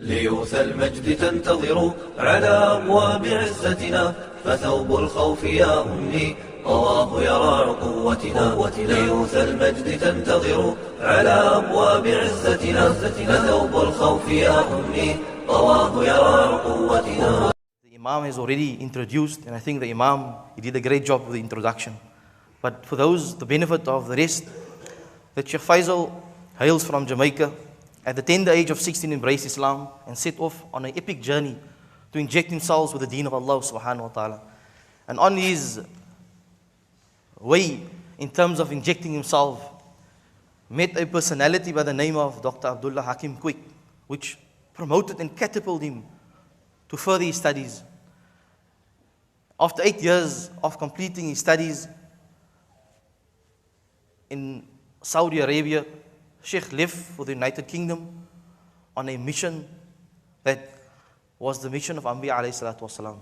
ليوث المجد تنتظر على أبواب عزتنا، فثوب الخوف يا أمي طواه يرى قوتنا. ليوث المجد تنتظر على أبواب عزتنا، فثوب الخوف يا أمي طواه يرى قوتنا. The Imam has already introduced, and I think the Imam, he did a great job with the introduction. But for those, the benefit of the rest, that Shaykh Faisaaal hails from Jamaica, at the tender age of 16 embraced Islam and set off on an epic journey to inject himself with the deen of Allah subhanahu wa ta'ala. And on his way, in terms of injecting himself, met a personality by the name of Dr. Abdulllaaah Hakim Quick, which promoted and catapulted him to further his studies. After 8 years of completing his studies in Saudi Arabia, Shaykh left for the United Kingdom on a mission that was the mission of Anbiya alayhi salatu wasalam.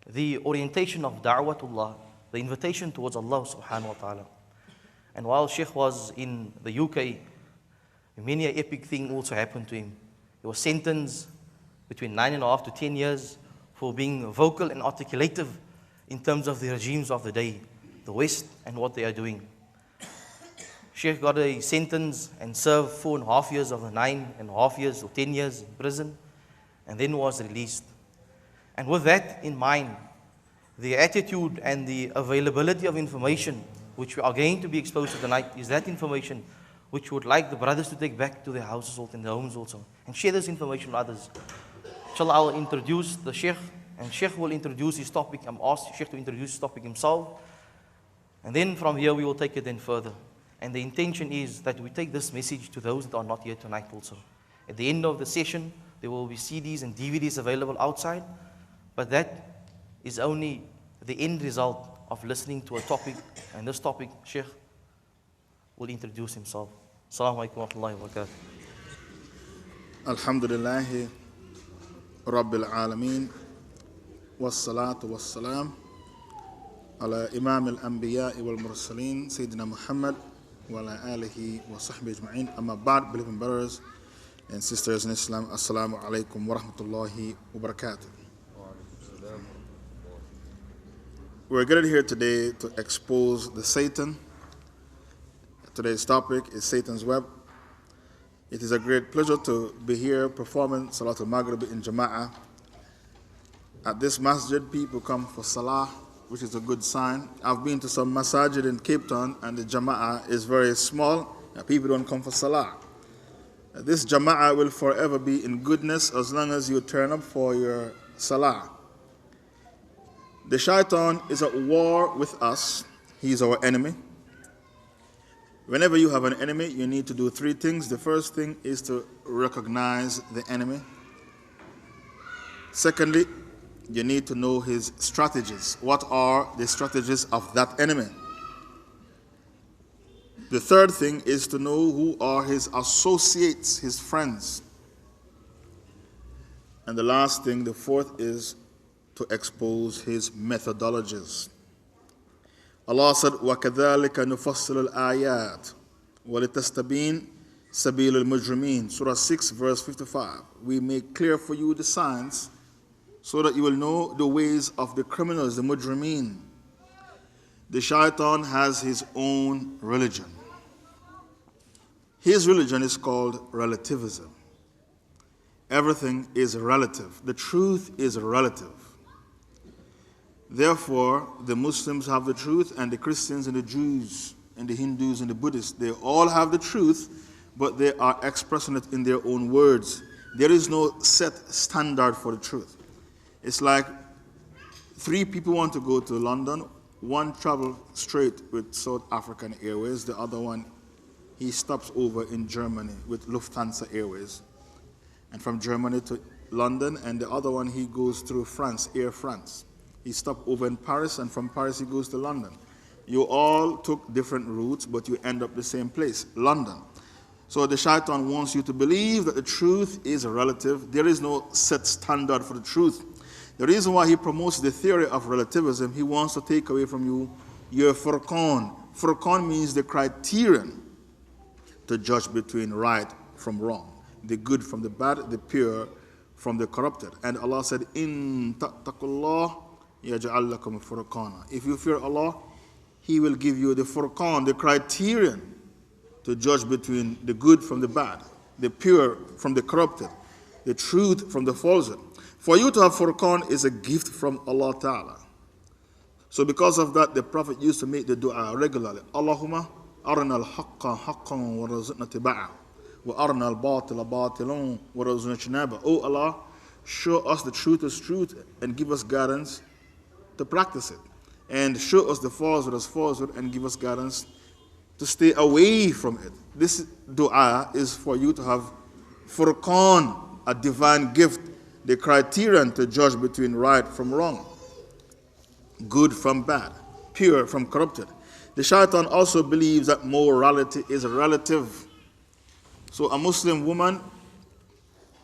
The orientation of da'watullah, the invitation towards Allah subhanahu wa ta'ala. And while Shaykh was in the UK, many an epic thing also happened to him. He was sentenced between 9.5 to 10 years for being vocal and articulative in terms of the regimes of the day, the West and what they are doing. Shaykh got a sentence and served 4.5 years of the 9.5 years or 10 years in prison, and then was released. And with that in mind, the attitude and the availability of information which we are going to be exposed to tonight is that information which we would like the brothers to take back to their houses and their homes also, and share this information with others. Inshallah, I will introduce the Shaykh, and Shaykh will introduce his topic. I'm asked Shaykh to introduce his topic himself, and then from here we will take it then further. And the intention is that we take this message to those that are not here tonight also. At the end of the session, there will be CDs and DVDs available outside, but that is only the end result of listening to a topic, and this topic, Shaykh will introduce himself. Assalamu alaikum wa rahmatullahi wa barakatuh. Alhamdulillahi Rabbil Alameen, wassalatu wassalam ala Imam al-Anbiya wal Mursaleen, Sayyidina Muhammad wa ala alihi wa sahbihi ajma'in. Amma ba'd, believing brothers and sisters in Islam, assalamu alaikum wa rahmatullahi wa barakatuh. We're gathered here today to expose the Satan. Today's topic is Satan's web. It is a great pleasure to be here performing Salatul Maghrib in Jama'ah. At this masjid, people come for Salah, which is a good sign. I've been to some masajid in Cape Town, and the Jama'ah is very small, and people don't come for Salah. This Jama'ah will forever be in goodness as long as you turn up for your Salah. The shaitan is at war with us. He is our enemy. Whenever you have an enemy, you need to do three things. The first thing is to recognize the enemy. Secondly, you need to know his strategies. What are the strategies of that enemy? The third thing is to know who are his associates, his friends. And the last thing, the fourth, is to expose his methodologies. Allah said, وَكَذَلِكَ نُفَصِّلُ الْآيَاتِ وَلِتَسْتَبِينَ سَبِيلُ الْمُجْرِمِينَ Surah 6, verse 55. We make clear for you the signs so that you will know the ways of the criminals, the mujrimeen. The shaitan has his own religion. His religion is called relativism. Everything is relative. The truth is relative. Therefore, the Muslims have the truth, and the Christians and the Jews and the Hindus and the Buddhists, they all have the truth, but they are expressing it in their own words. There is no set standard for the truth. It's like 3 people want to go to London. One travels straight with South African Airways. The other one, he stops over in Germany with Lufthansa Airways. And from Germany to London, and the other one, he goes through France, Air France. He stopped over in Paris, and from Paris he goes to London. You all took different routes, but you end up the same place, London. So the shaitan wants you to believe that the truth is relative. There is no set standard for the truth. The reason why he promotes the theory of relativism, he wants to take away from you your furqan. Furqan means the criterion to judge between right from wrong, the good from the bad, the pure from the corrupted. And Allah said, In tattaqullah yaj'al lakum furqana. If you fear Allah, He will give you the furqan, the criterion to judge between the good from the bad, the pure from the corrupted, the truth from the falsehood. For you to have furqan is a gift from Allah Ta'ala. So because of that, the Prophet used to make the dua regularly. Allahumma arna al-haqqa haqqan wa razaqna tiba'a wa arna al-batila batilan wa razaqna ijtinaba. Oh Allah, show us the truth as truth and give us guidance to practice it. And show us the falsehood as falsehood and give us guidance to stay away from it. This dua is for you to have furqan, a divine gift, the criterion to judge between right from wrong, good from bad, pure from corrupted. The shaitan also believes that morality is relative. So a Muslim woman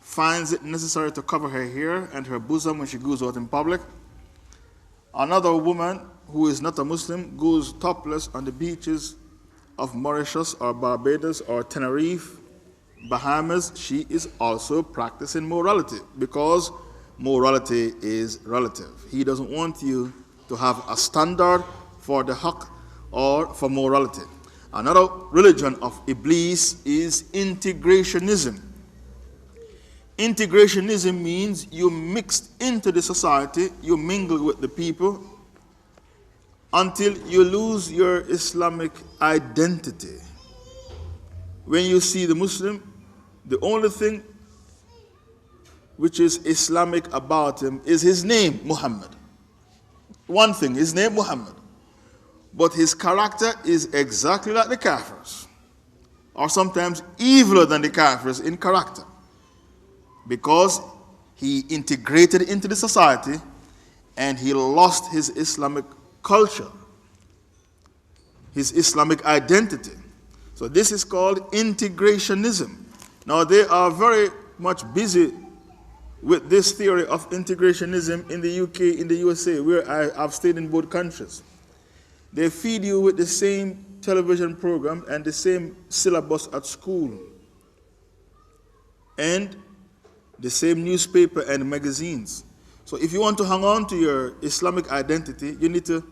finds it necessary to cover her hair and her bosom when she goes out in public. Another woman who is not a Muslim goes topless on the beaches of Mauritius or Barbados or Tenerife, Bahamas. She is also practicing morality because morality is relative. He doesn't want you to have a standard for the haqq or for morality. Another religion of Iblis is integrationism. Integrationism means you mix into the society, you mingle with the people until you lose your Islamic identity. When you see the Muslim, the only thing which is Islamic about him is his name, Muhammad. One thing, his name, Muhammad. But his character is exactly like the Kafirs, or sometimes eviler than the Kafirs in character, because he integrated into the society and he lost his Islamic culture, his Islamic identity. So this is called integrationism. Now they are very much busy with this theory of integrationism in the UK, in the USA, where I've stayed in both countries. They feed you with the same television program and the same syllabus at school, and the same newspaper and magazines. So if you want to hang on to your Islamic identity, you need to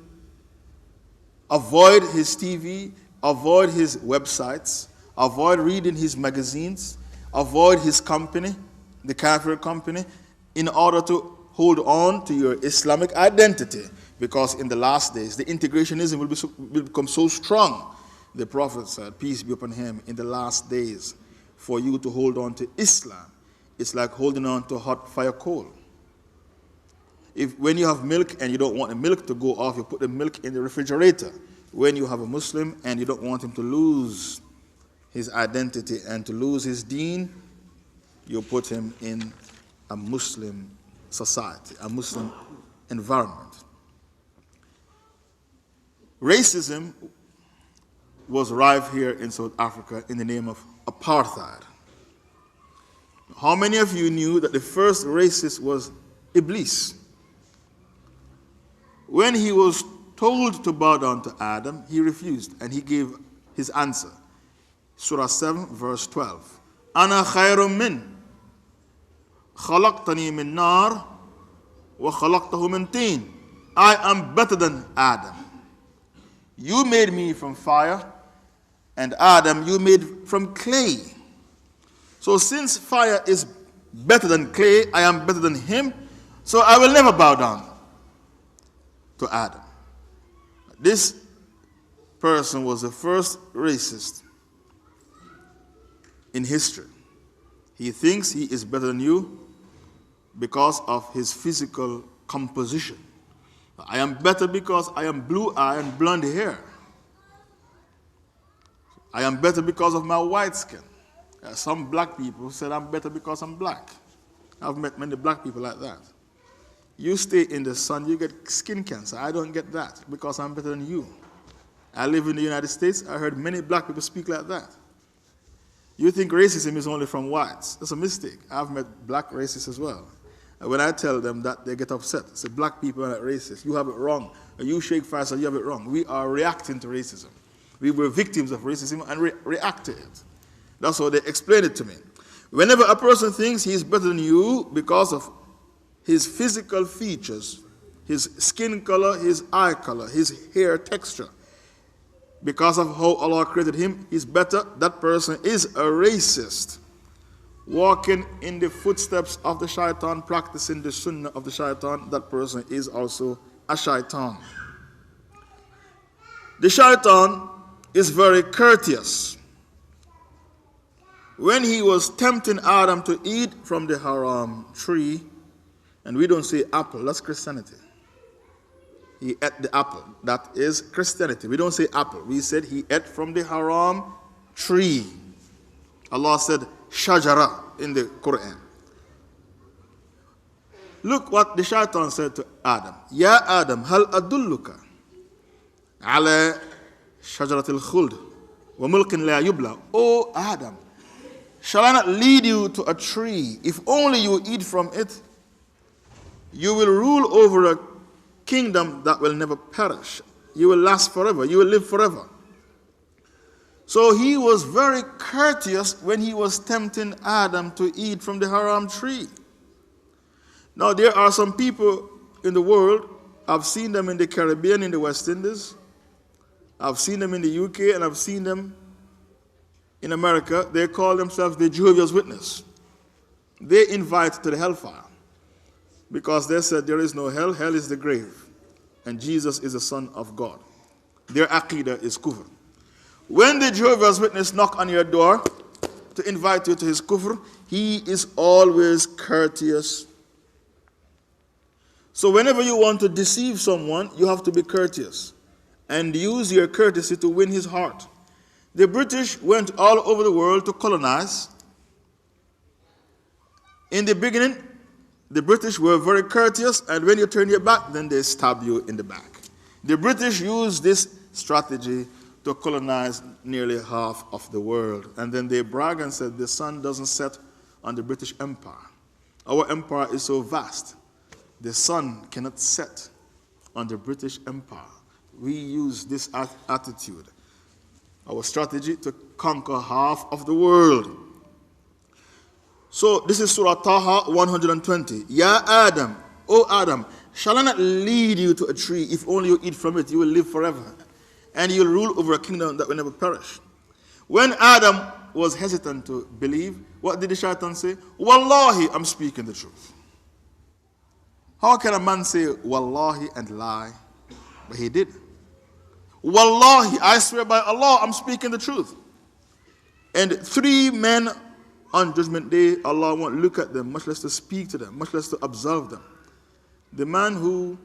avoid his TV, avoid his websites, avoid reading his magazines, avoid his company, the Kafir company, in order to hold on to your Islamic identity. Because in the last days, the integrationism will become so strong. The Prophet said, peace be upon him, in the last days, for you to hold on to Islam, it's like holding on to a hot fire coal. When you have milk and you don't want the milk to go off, you put the milk in the refrigerator. When you have a Muslim and you don't want him to lose his identity and to lose his deen, you put him in a Muslim society, a Muslim environment. Racism was rife here in South Africa in the name of apartheid. How many of you knew that the first racist was Iblis? When he was told to bow down to Adam, he refused, and he gave his answer. Surah 7, verse 12. Ana khayrun min, khalaqtani min nar, wa khalaqtahu min teen. I am better than Adam. You made me from fire, and Adam you made from clay. So since fire is better than clay, I am better than him, so I will never bow down to Adam. This person was the first racist in history. He thinks he is better than you because of his physical composition. I am better because I am blue-eyed and blonde hair. I am better because of my white skin. Some black people said I'm better because I'm black. I've met many black people like that. You stay in the sun, you get skin cancer. I don't get that because I'm better than you. I live in the United States. I heard many black people speak like that. You think racism is only from whites. That's a mistake. I've met black racists as well. And when I tell them that, they get upset. Say, black people are not racist. You have it wrong. You, Shaykh Faisaaal, you have it wrong. We are reacting to racism. We were victims of racism and react to it. That's how they explain it to me. Whenever a person thinks he is better than you because of his physical features, his skin color, his eye color, his hair texture, because of how Allah created him, he's better, that person is a racist, walking in the footsteps of the shaitan, practicing the sunnah of the shaitan. That person is also a shaitan. The shaitan is very courteous. When he was tempting Adam to eat from the haram tree, and we don't say apple, that's Christianity. He ate the apple. That is Christianity. We don't say apple. We said he ate from the haram tree. Allah said shajara in the Quran. Look what the shaitan said to Adam. Ya Adam, hal adulluka ala shajaratil khuld wa mulkin la yubla. O Adam, shall I not lead you to a tree? If only you eat from it, you will rule over a kingdom that will never perish. You will last forever. You will live forever. So he was very courteous when he was tempting Adam to eat from the haram tree. Now there are some people in the world, I've seen them in the Caribbean, in the West Indies, I've seen them in the UK, and I've seen them in America. They call themselves the Jehovah's Witness. They invite to the hellfire, because they said there is no hell, hell is the grave, and Jesus is the Son of God. Their aqidah is kufr. When the Jehovah's Witness knock on your door to invite you to his kufr, he is always courteous. So whenever you want to deceive someone, you have to be courteous and use your courtesy to win his heart. The British went all over the world to colonize. In the beginning, the British were very courteous, and when you turn your back, then they stab you in the back. The British used this strategy to colonize nearly half of the world. And then they brag and said the sun doesn't set on the British Empire. Our empire is so vast, the sun cannot set on the British Empire. We use this attitude, our strategy, to conquer half of the world. So this is Surah Taha 120. Ya Adam, O Adam, shall I not lead you to a tree? If only you eat from it, you will live forever, and you'll rule over a kingdom that will never perish. When Adam was hesitant to believe, what did the shaitan say? Wallahi, I'm speaking the truth. How can a man say Wallahi and lie? But he did. Wallahi, I swear by Allah, I'm speaking the truth. And 3 men on Judgment Day, Allah won't look at them, much less to speak to them, much less to absolve them. The man who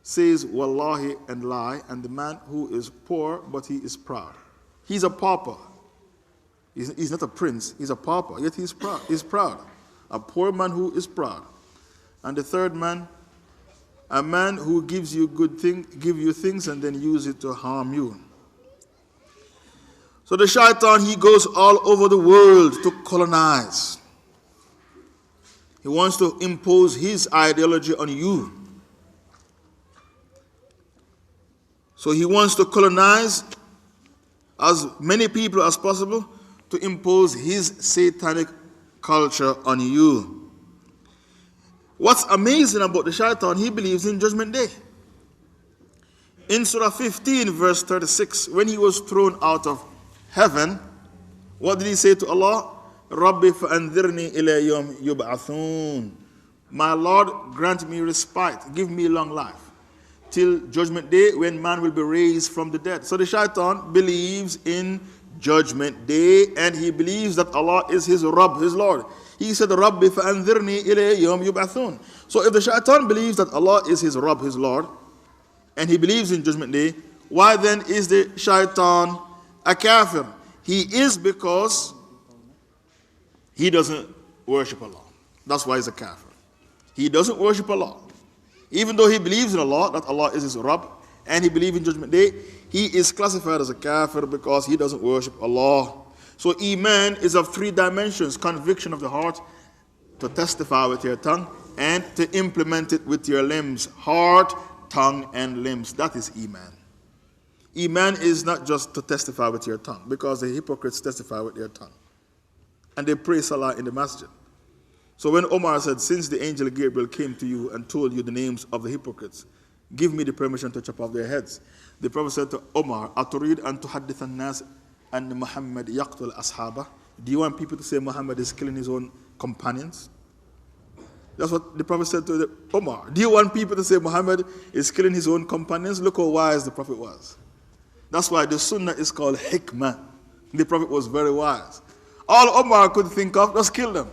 says Wallahi and lie, and the man who is poor, but he is proud. He's a pauper. He's not a prince, he's a pauper, yet he's proud. He's proud. A poor man who is proud. And the third man, a man who gives you give you things and then use it to harm you. So the shaitan, he goes all over the world to colonize. He wants to impose his ideology on you. So he wants to colonize as many people as possible to impose his satanic culture on you. What's amazing about the shaitan, he believes in Judgment Day. In Surah 15, verse 36, when he was thrown out of heaven, what did he say to Allah? Rabbi fa'anzirni ila yawm yub'athun. My Lord, grant me respite, give me long life, till Judgment Day, when man will be raised from the dead. So the shaitan believes in Judgment Day, and he believes that Allah is his Rabb, his Lord. He said, Rabbi fa'anzirni ila yawm yub'athun. So if the shaitan believes that Allah is his Rabb, his Lord, and he believes in Judgment Day, why then is the shaitan a kafir? He is, because he doesn't worship Allah. That's why he's a kafir. He doesn't worship Allah. Even though he believes in Allah, that Allah is his Rabb, and he believes in Judgment Day, he is classified as a kafir because he doesn't worship Allah. So Iman is of 3 dimensions: conviction of the heart, to testify with your tongue, and to implement it with your limbs. Heart, tongue, and limbs. That is Iman. Iman is not just to testify with your tongue, because the hypocrites testify with their tongue. and they pray salah in the masjid. So when Omar said, since the angel Gabriel came to you and told you the names of the hypocrites, give me the permission to chop off their heads. The Prophet said to Omar, Aturid an tuhaddith an-nas an Muhammad yaqtul ashaba. Do you want people to say Muhammad is killing his own companions? That's what the Prophet said to Omar. Do you want people to say Muhammad is killing his own companions? Look how wise the Prophet was. That's why the sunnah is called hikmah. The Prophet was very wise. All Omar could think of, just kill them.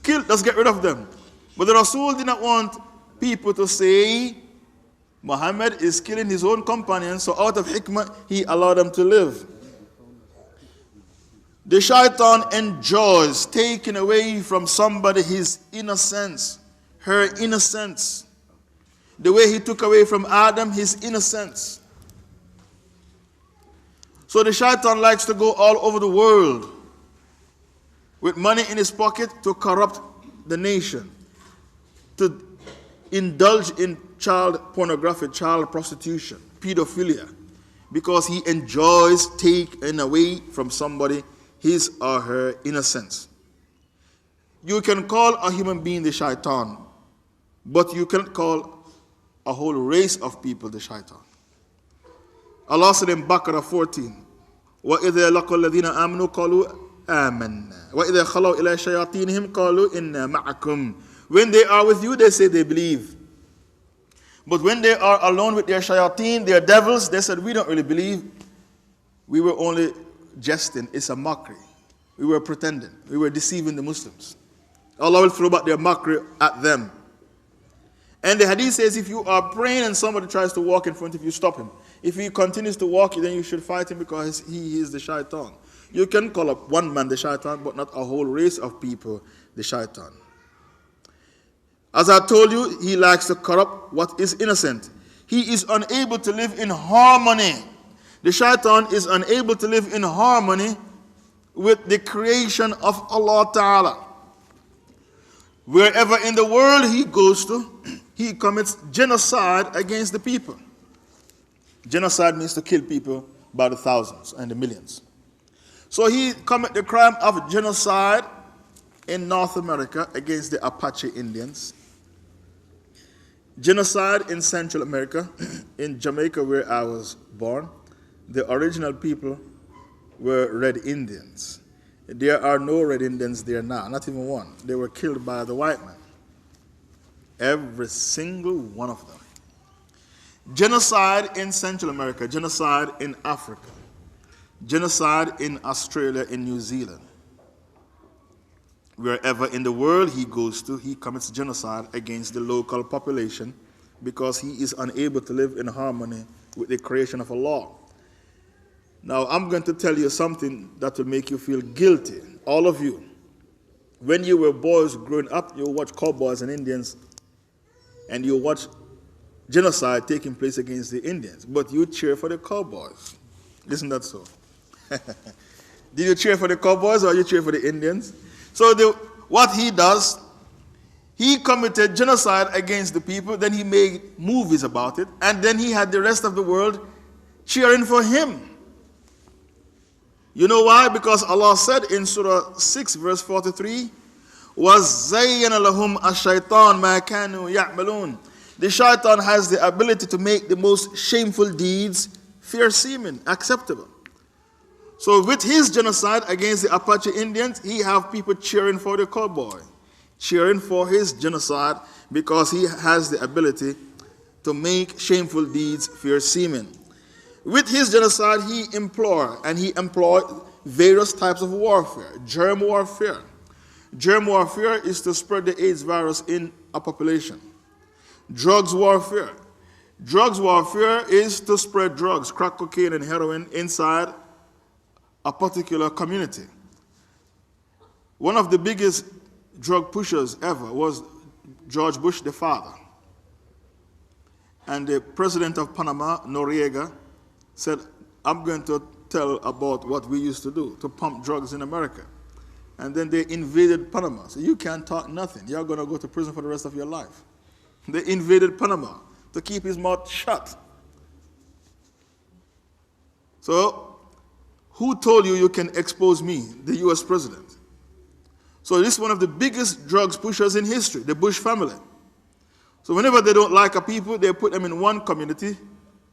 Let's get rid of them. But the Rasul did not want people to say Muhammad is killing his own companions, so out of hikmah, he allowed them to live. The shaitan enjoys taking away from somebody his innocence, her innocence. The way he took away from Adam his innocence. So the shaitan likes to go all over the world with money in his pocket to corrupt the nation, to indulge in child pornography, child prostitution, pedophilia, because he enjoys taking away from somebody his or her innocence. You can call a human being the shaitan, but you cannot call a whole race of people the shaitan. Allah said in Baqarah 14, وَإِذَا لَقَى الَّذِينَ آمَنُوا قَالُوا آمَنَّا وَإِذَا خَلَوْا إِلَى شَيَاطِينِهِمْ قَالُوا إِنَّا مَعَكُمْ. When they are with you, they say they believe. But when they are alone with their shayateen, their devils, they said, we don't really believe. We were only jesting. It's a mockery. We were pretending. We were deceiving the Muslims. Allah will throw back their mockery at them. And the hadith says, if you are praying and somebody tries to walk in front of you, stop him. If he continues to walk, then you should fight him because he is the shaitan. You can call up one man the shaitan, but not a whole race of people the shaitan. As I told you, he likes to corrupt what is innocent. He is unable to live in harmony. The shaitan is unable to live in harmony with the creation of Allah Ta'ala. Wherever in the world he goes to, he commits genocide against the people. Genocide means to kill people by the thousands and the millions. So he commits the crime of genocide in North America against the Apache Indians. Genocide in Central America, in Jamaica where I was born. The original people were Red Indians. There are no Red Indians there now, not even one. They were killed by the white man. Every single one of them. Genocide in Central America, genocide in Africa, genocide in Australia, in New Zealand. Wherever in the world he goes to, he commits genocide against the local population because he is unable to live in harmony with the creation of Allah. Now, I'm going to tell you something that will make you feel guilty, all of you. When you were boys growing up, you watch cowboys and Indians, and you watch genocide taking place against the Indians, but you cheer for the cowboys. Isn't that so? Did you cheer for the cowboys or you cheer for the Indians? So what he does, he committed genocide against the people, then he made movies about it, and then he had the rest of the world cheering for him. You know why? Because Allah said in Surah 6 verse 43, وَزَيَّنَ لَهُمْ الشَّيْطَانُ مَا كَانُوا يَعْمَلُونَ. The shaitan has the ability to make the most shameful deeds fair seeming, acceptable. So with his genocide against the Apache Indians, he have people cheering for the cowboy, cheering for his genocide because he has the ability to make shameful deeds fair seeming. With his genocide, he employed various types of warfare. Germ warfare. Germ warfare is to spread the AIDS virus in a population. Drugs warfare. Drugs warfare is to spread drugs, crack cocaine and heroin inside a particular community. One of the biggest drug pushers ever was George Bush, the father. And the president of Panama, Noriega, said, I'm going to tell about what we used to do, to pump drugs in America. And then they invaded Panama. So you can't talk nothing. You're going to go to prison for the rest of your life. They invaded Panama to keep his mouth shut. So, Who told you you can expose me, the US president? So this is one of the biggest drugs pushers in history, the Bush family. So whenever they don't like a people, they put them in one community,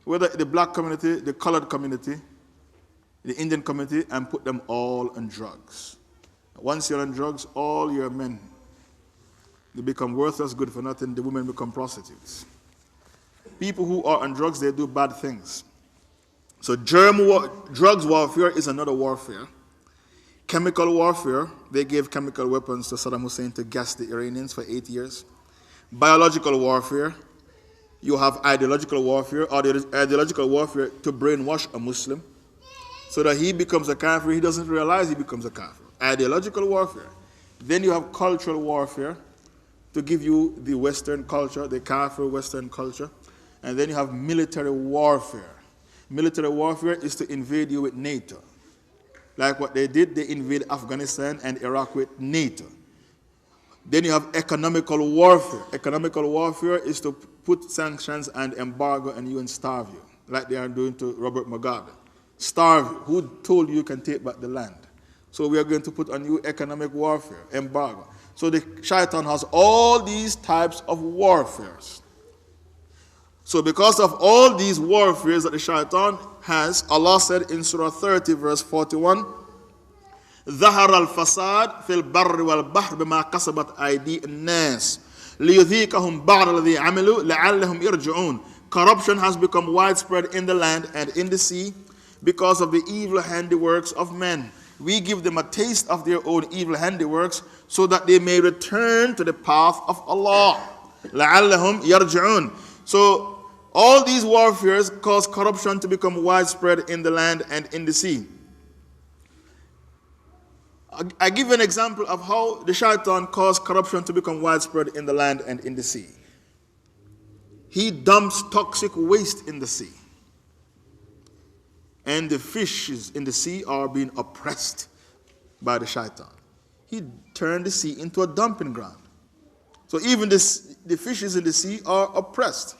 whether the black community, the colored community, the Indian community, and put them all on drugs. Once you're on drugs, all your men, they become worthless, good for nothing. The women become prostitutes. People who are on drugs, they do bad things. So drugs warfare is another warfare. Chemical warfare, they gave chemical weapons to Saddam Hussein to gas the Iranians for 8 years. Biological warfare, you have ideological warfare, or the ideological warfare to brainwash a Muslim so that he becomes a kafir. He doesn't realize he becomes a kafir. Ideological warfare. Then you have cultural warfare to give you the Western culture, the kafir Western culture. And then you have military warfare. Military warfare is to invade you with NATO. Like what they did, they invaded Afghanistan and Iraq with NATO. Then you have economical warfare. Economical warfare is to put sanctions and embargo on you and starve you, like they are doing to Robert Mugabe. Starve you. Who told you can take back the land? So we are going to put on you economic warfare, embargo. So the shaitan has all these types of warfares. So because of all these warfares that the shaitan has, Allah said in Surah 30 verse 41, ظهر الفساد في البر والبحر بما كسبت أيدي الناس ليذيقهم بعض الذي عملوا لعلهم يرجعون. Corruption has become widespread in the land and in the sea because of the evil handiworks of men. We give them a taste of their own evil handiworks so that they may return to the path of Allah. لعلهم يرجعون. So all these warfares cause corruption to become widespread in the land and in the sea. I give an example of how the shaitan caused corruption to become widespread in the land and in the sea. He dumps toxic waste in the sea. And the fishes in the sea are being oppressed by the shaitan. He turned the sea into a dumping ground. So even the fishes in the sea are oppressed.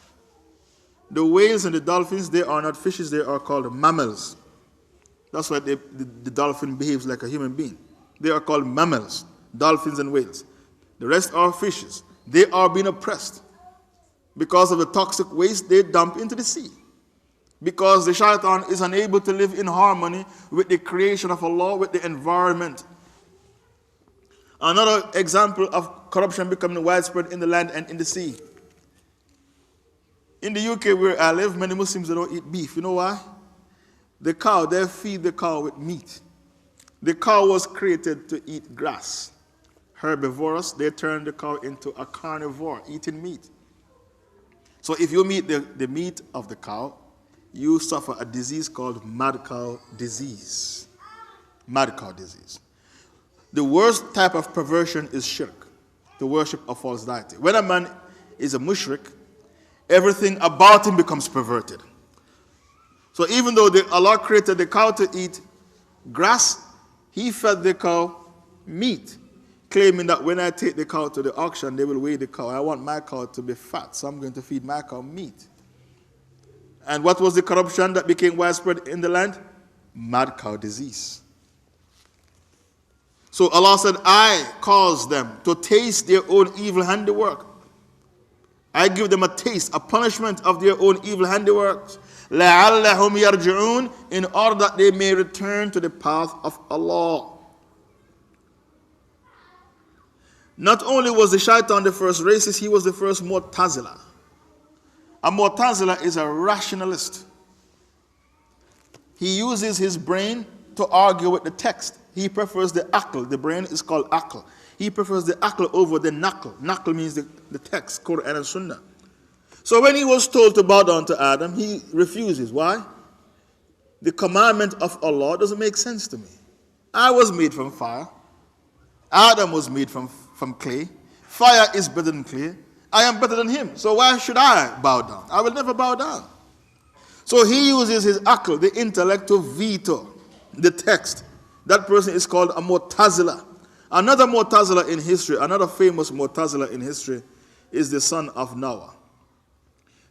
The whales and the dolphins, they are not fishes, they are called mammals. That's why the dolphin behaves like a human being. They are called mammals, dolphins and whales. The rest are fishes. They are being oppressed. Because of the toxic waste they dump into the sea. Because the shaitan is unable to live in harmony with the creation of Allah, with the environment. Another example of corruption becoming widespread in the land and in the sea. In the UK where I live, many Muslims don't eat beef. You know why? The cow, they feed the cow with meat. The cow was created to eat grass. Herbivorous, they turned the cow into a carnivore, eating meat. So if you eat the meat of the cow, you suffer a disease called mad cow disease. Mad cow disease. The worst type of perversion is shirk, the worship of false deity. When a man is a mushrik, everything about him becomes perverted. So even though Allah created the cow to eat grass, He fed the cow meat, claiming that when I take the cow to the auction, they will weigh the cow. I want my cow to be fat, so I'm going to feed my cow meat. And what was the corruption that became widespread in the land? Mad cow disease. So Allah said, I cause them to taste their own evil handiwork. I give them a taste, a punishment of their own evil handiworks. لَعَلَّهُمْ يَرْجِعُونَ, in order that they may return to the path of Allah. Not only was the shaitan the first racist, he was the first Mu'tazila. A Mu'tazila is a rationalist. He uses his brain to argue with the text. He prefers the aql. The brain is called aql. He prefers the aql over the naql. Naql means the text, Quran and Sunnah. So when he was told to bow down to Adam, he refuses. Why? The commandment of Allah doesn't make sense to me. I was made from fire. Adam was made from clay. Fire is better than clay. I am better than him. So why should I bow down? I will never bow down. So he uses his aql, the intellect, to veto the text. That person is called a Mu'tazila. Another Mu'tazila in history, another famous Mu'tazila in history, is the son of Noah.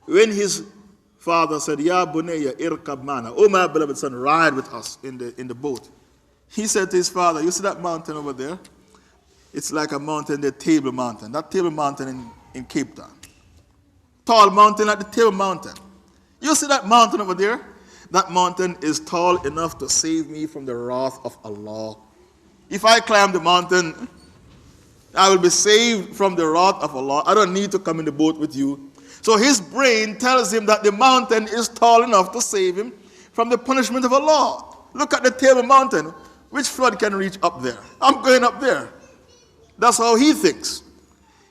When his father said, Ya bunayya irkab mana. Oh, my beloved son, ride with us in the boat. He said to his father, you see that mountain over there? It's like a mountain, the Table Mountain. That Table Mountain in Cape Town. Tall mountain like the Table Mountain. You see that mountain over there? That mountain is tall enough to save me from the wrath of Allah. If I climb the mountain, I will be saved from the wrath of Allah. I don't need to come in the boat with you. So his brain tells him that the mountain is tall enough to save him from the punishment of Allah. Look at the Table Mountain. Which flood can reach up there? I'm going up there. That's how he thinks.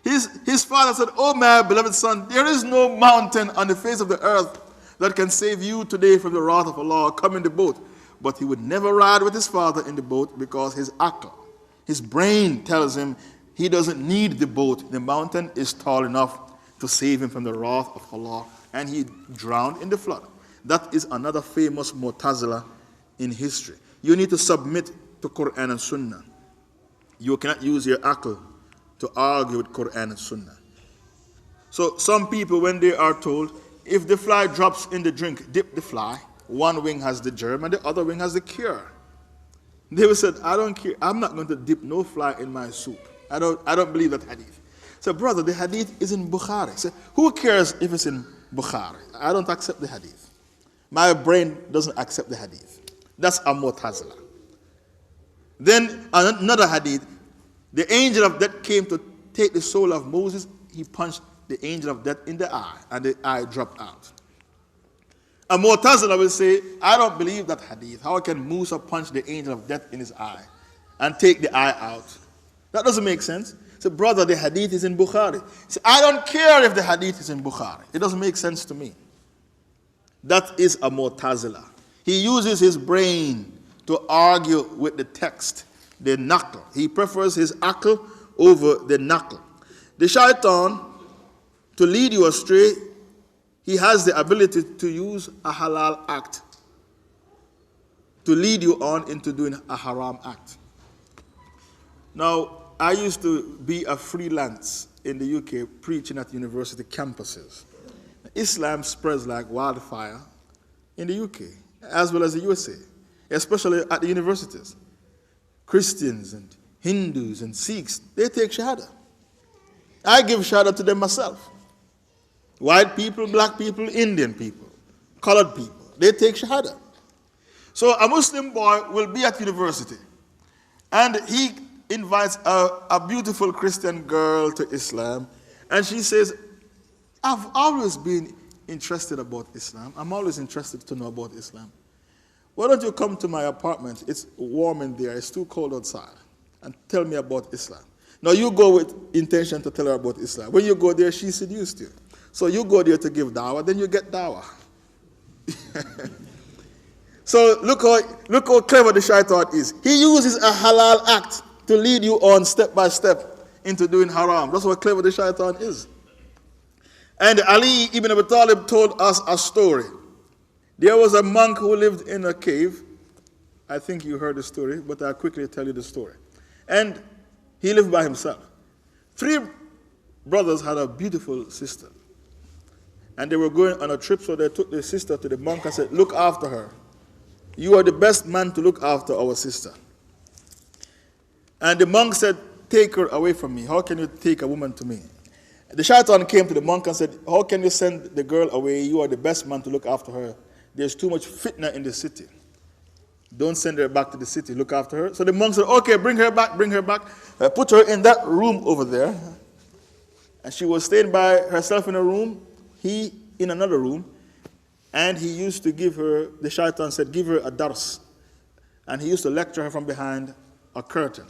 His father said, oh, my beloved son, there is no mountain on the face of the earth that can save you today from the wrath of Allah. Come in the boat. But he would never ride with his father in the boat because his aql, his brain tells him he doesn't need the boat. The mountain is tall enough to save him from the wrath of Allah. And he drowned in the flood. That is another famous Mu'tazila in history. You need to submit to Quran and Sunnah. You cannot use your aql to argue with Quran and Sunnah. So some people, when they are told, if the fly drops in the drink, dip the fly. One wing has the germ and the other wing has the cure. They will say, I don't care. I'm not going to dip no fly in my soup. I don't believe that hadith. So brother, the hadith is in Bukhari. So who cares if it's in Bukhari? I don't accept the hadith. My brain doesn't accept the hadith. That's a Mu'tazila. Then another hadith, the angel of death came to take the soul of Moses. He punched the angel of death in the eye, and the eye dropped out. A Mu'tazila will say, I don't believe that hadith. How can Musa punch the angel of death in his eye and take the eye out? That doesn't make sense. So brother, the hadith is in Bukhari. So I don't care if the hadith is in Bukhari. It doesn't make sense to me. That is a Mu'tazila. He uses his brain to argue with the text, the naql. He prefers his aql over the naql. The shaitan, to lead you astray, he has the ability to use a halal act to lead you on into doing a haram act. Now, I used to be a freelance in the UK preaching at university campuses. Islam spreads like wildfire in the UK, as well as the USA, especially at the universities. Christians and Hindus and Sikhs, they take Shahada. I give Shahada to them myself. White people, black people, Indian people, colored people, they take Shahada. So a Muslim boy will be at university, and he invites a beautiful Christian girl to Islam, and she says, I've always been interested about Islam. I'm always interested to know about Islam. Why don't you come to my apartment? It's warm in there. It's too cold outside. And tell me about Islam. Now you go with intention to tell her about Islam. When you go there, she seduced you. So you go there to give dawah, then you get dawah. So look how clever the shaitan is. He uses a halal act to lead you on step by step into doing haram. That's how clever the shaitan is. And Ali ibn Abi Talib told us a story. There was a monk who lived in a cave. I think you heard the story, but I'll quickly tell you the story. And he lived by himself. 3 brothers had a beautiful sister. And they were going on a trip, so they took the sister to the monk and said, look after her. You are the best man to look after our sister. And the monk said, take her away from me. How can you take a woman to me? The shaitan came to the monk and said, how can you send the girl away? You are the best man to look after her. There's too much fitna in the city. Don't send her back to the city. Look after her. So the monk said, okay, bring her back, bring her back. Put her in that room over there. And she was staying by herself in a room, he in another room. And he used to give her, the shaitan said, give her a dars. And he used to lecture her from behind a curtain.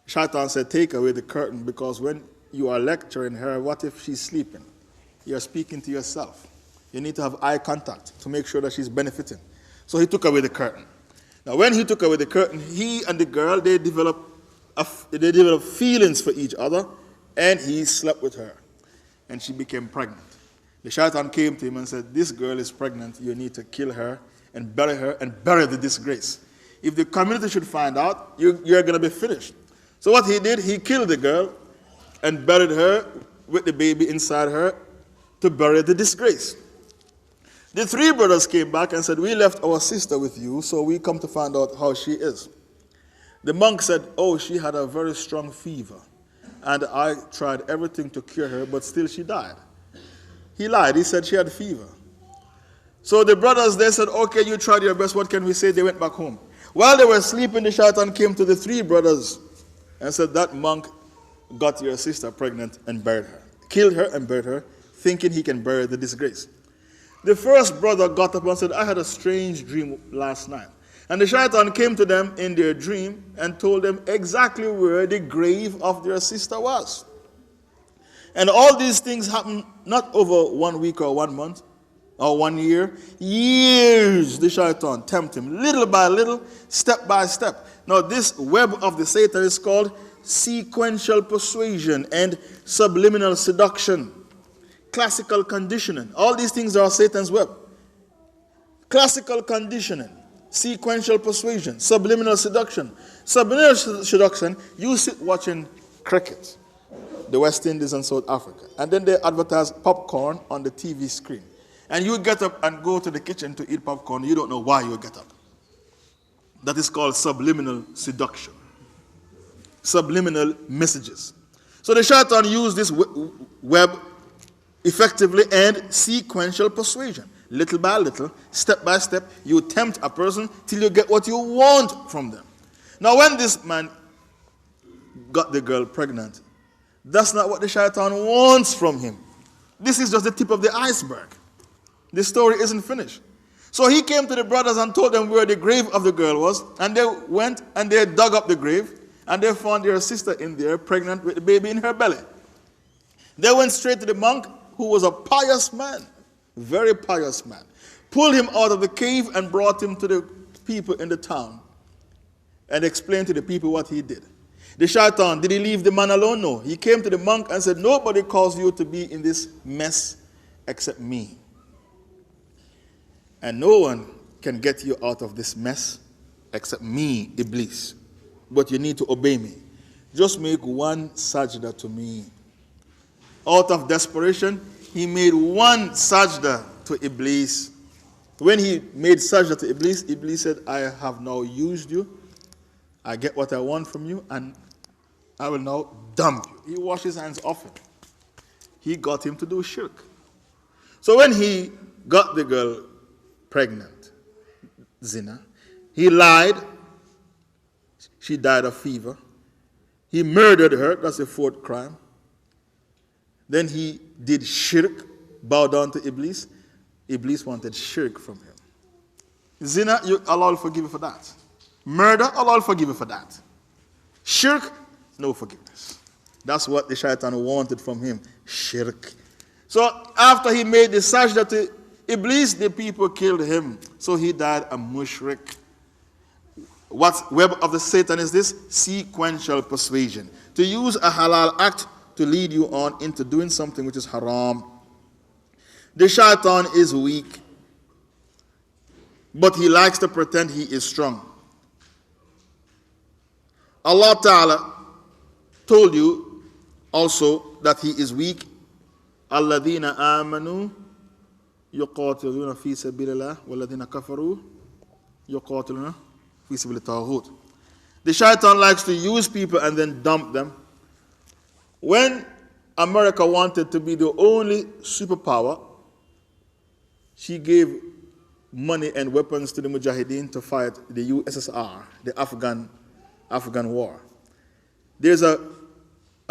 Shaitan said, take away the curtain, because when you are lecturing her, what if she's sleeping? You're speaking to yourself. You need to have eye contact to make sure that she's benefiting. So he took away the curtain. Now when he took away the curtain, he and the girl, they developed feelings for each other, and he slept with her. And she became pregnant. The shaitan came to him and said, this girl is pregnant, you need to kill her and bury the disgrace. If the community should find out, you're going to be finished. So what he did, he killed the girl and buried her with the baby inside her, to bury the disgrace. The three brothers came back and said, we left our sister with you, so we come to find out how she is. The monk said, oh, she had a very strong fever, and I tried everything to cure her, but still she died. He lied. He said she had fever. So the brothers, they said, okay, you tried your best. What can we say? They went back home. While they were sleeping, the shaitan came to the three brothers and said, that monk got your sister pregnant and buried her. Killed her and buried her, thinking he can bury the disgrace. The first brother got up and said, I had a strange dream last night. And the shaitan came to them in their dream and told them exactly where the grave of their sister was. And all these things happened not over 1 week or 1 month or 1 year. Years the shaitan tempted him, little by little, step by step. Now this web of the Satan is called sequential persuasion and subliminal seduction. Classical conditioning. All these things are Satan's web. Classical conditioning, sequential persuasion, subliminal seduction. Subliminal seduction, you sit watching cricket, the West Indies and South Africa, and then they advertise popcorn on the TV screen. And you get up and go to the kitchen to eat popcorn. You don't know why you get up. That is called subliminal seduction. Subliminal messages. So the shaitan used this web effectively and sequential persuasion. Little by little, step by step, you tempt a person till you get what you want from them. Now when this man got the girl pregnant, that's not what the shaitan wants from him. This is just the tip of the iceberg. The story isn't finished. So he came to the brothers and told them where the grave of the girl was, and they went and they dug up the grave, and they found their sister in there, pregnant with the baby in her belly. They went straight to the monk, who was a pious man, very pious man, pulled him out of the cave and brought him to the people in the town and explained to the people what he did. The shaitan, did he leave the man alone? No. He came to the monk and said, nobody caused you to be in this mess except me. And no one can get you out of this mess except me, Iblis. But you need to obey me. Just make one sajda to me. Out of desperation, he made one sajda to Iblis. When he made sajda to Iblis, Iblis said, I have now used you. I get what I want from you, and I will now dump you. He washed his hands off him. He got him to do shirk. So when he got the girl pregnant, zina, he lied. She died of fever. He murdered her. That's the fourth crime. Then he did shirk, bowed down to Iblis. Iblis wanted shirk from him. Zina, Allah will forgive you for that. Murder, Allah will forgive you for that. Shirk, no forgiveness. That's what the shaitan wanted from him, shirk. So after he made the sajda to Iblis, the people killed him. So he died a mushrik. What web of the Satan is this? Sequential persuasion. To use a halal act to lead you on into doing something which is haram. The shaitan is weak, but he likes to pretend he is strong. Allah Ta'ala told you also that he is weak. Alladhina amanu yuqatiluna fi sabilillah walladhina kafaru yuqatiluna fi sabilit taghut. The shaitan likes to use people and then dump them. When America wanted to be the only superpower, she gave money and weapons to the Mujahideen to fight the USSR, the Afghan war. There's a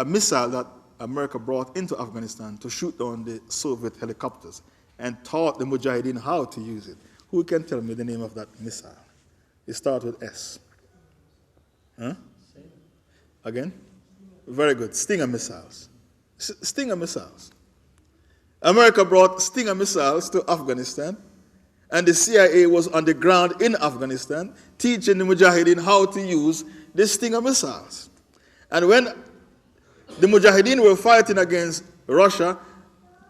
missile that America brought into Afghanistan to shoot down the Soviet helicopters and taught the Mujahideen how to use it. Who can tell me the name of that missile? It starts with S. Huh? Again? Very good. Stinger missiles. Stinger missiles. America brought Stinger missiles to Afghanistan, and the CIA was on the ground in Afghanistan teaching the Mujahideen how to use the Stinger missiles. And when the Mujahideen were fighting against Russia,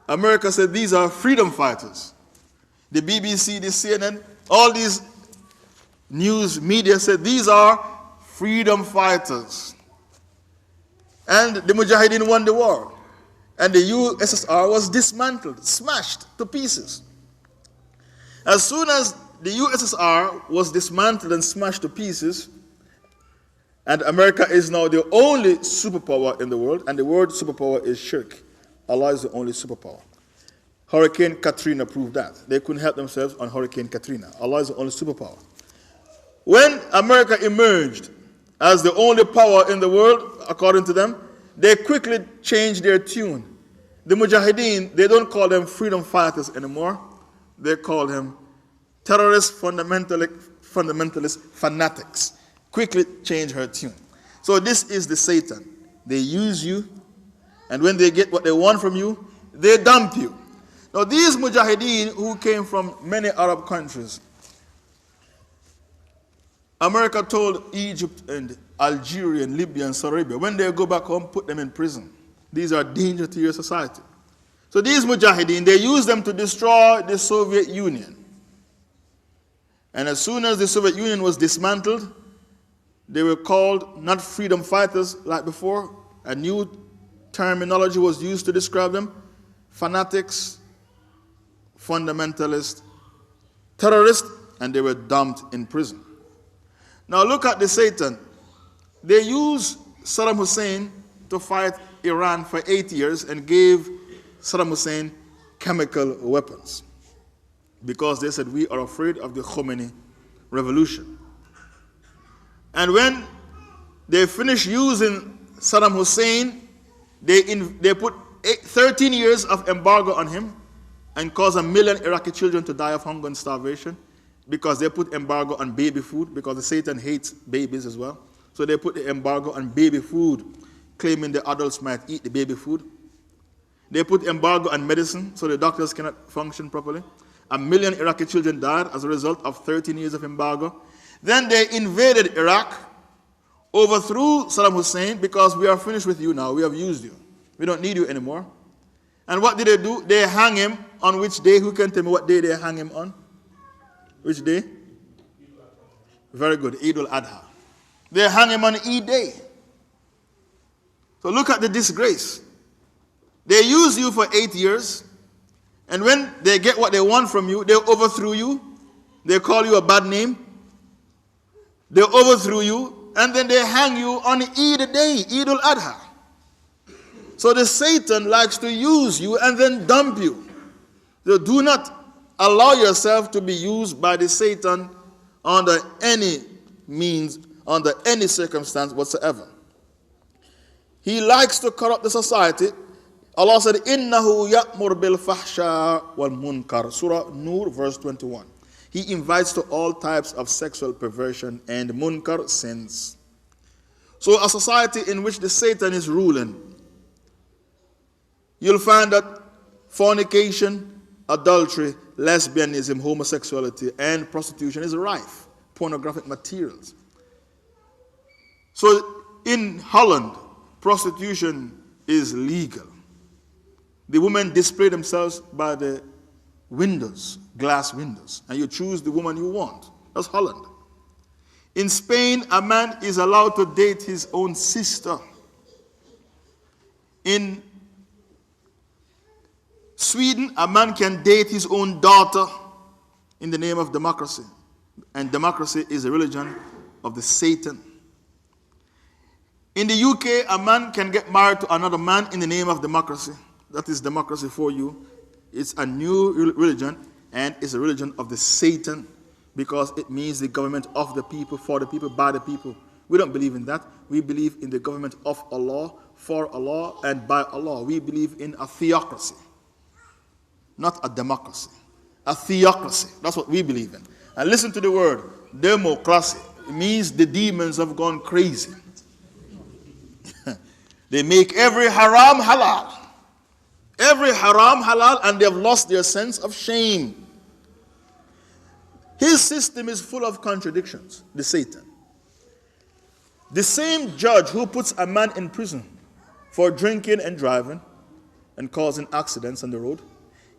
America said these are freedom fighters. The BBC, the CNN, all these news media said these are freedom fighters. And the Mujahideen won the war. and the USSR was dismantled, smashed to pieces. As soon as the USSR was dismantled and smashed to pieces, and America is now the only superpower in the world, and the word superpower is shirk. Allah is the only superpower. Hurricane Katrina proved that. They couldn't help themselves on Hurricane Katrina. Allah is the only superpower. When America emerged as the only power in the world, according to them, they quickly changed their tune. The Mujahideen, they don't call them freedom fighters anymore. They call them terrorist, fundamentalist fanatics. Quickly change her tune. So this is the Satan. They use you, and when they get what they want from you, they dump you. Now these Mujahideen who came from many Arab countries, America told Egypt and Algeria and Libya and Saudi Arabia, when they go back home, put them in prison. These are danger to your society. So these Mujahideen, they use them to destroy the Soviet Union. And as soon as the Soviet Union was dismantled, they were called not freedom fighters like before. A new terminology was used to describe them: fanatics, fundamentalists, terrorists, and they were dumped in prison. Now look at the Satan. They used Saddam Hussein to fight Iran for 8 years and gave Saddam Hussein chemical weapons because they said, we are afraid of the Khomeini revolution. And when they finished using Saddam Hussein, they put 13 years of embargo on him and caused 1 million Iraqi children to die of hunger and starvation because they put embargo on baby food, because the Satan hates babies as well. So they put the embargo on baby food, claiming the adults might eat the baby food. They put embargo on medicine, so the doctors cannot function properly. 1 million Iraqi children died as a result of 13 years of embargo. Then they invaded Iraq, overthrew Saddam Hussein, because we are finished with you now. We have used you. We don't need you anymore. And what did they do? They hang him on which day? Who can tell me what day they hang him on? Which day? Very good, Eid al-Adha. They hang him on Eid day. So look at the disgrace. They use you for 8 years, and when they get what they want from you, they overthrew you. They call you a bad name. They overthrew you, and then they hang you on Eid day, Eid al-Adha. So the Satan likes to use you and then dump you. So do not allow yourself to be used by the Satan under any means, under any circumstance whatsoever. He likes to corrupt the society. Allah said, "Innahu ya'mur bil fahsha wal munkar." Surah Nur, verse 21. He invites to all types of sexual perversion and munkar, sins. So a society in which the Satan is ruling, you'll find that fornication, adultery, lesbianism, homosexuality, and prostitution is rife. Pornographic materials. So in Holland, prostitution is legal. The women display themselves by the windows, glass windows, and you choose the woman you want. That's Holland. In Spain, a man is allowed to date his own sister. In Sweden, a man can date his own daughter in the name of democracy. And democracy is a religion of the Satan. In the UK, a man can get married to another man in the name of democracy. That is democracy for you. It's a new religion, and it's a religion of the Satan, because it means the government of the people, for the people, by the people. We don't believe in that. We believe in the government of Allah, for Allah, and by Allah. We believe in a theocracy, not a democracy. A theocracy. That's what we believe in. And listen to the word, democracy. It means the demons have gone crazy. They make every haram halal. Every haram halal, and they have lost their sense of shame. His system is full of contradictions, the Satan. The same judge who puts a man in prison for drinking and driving and causing accidents on the road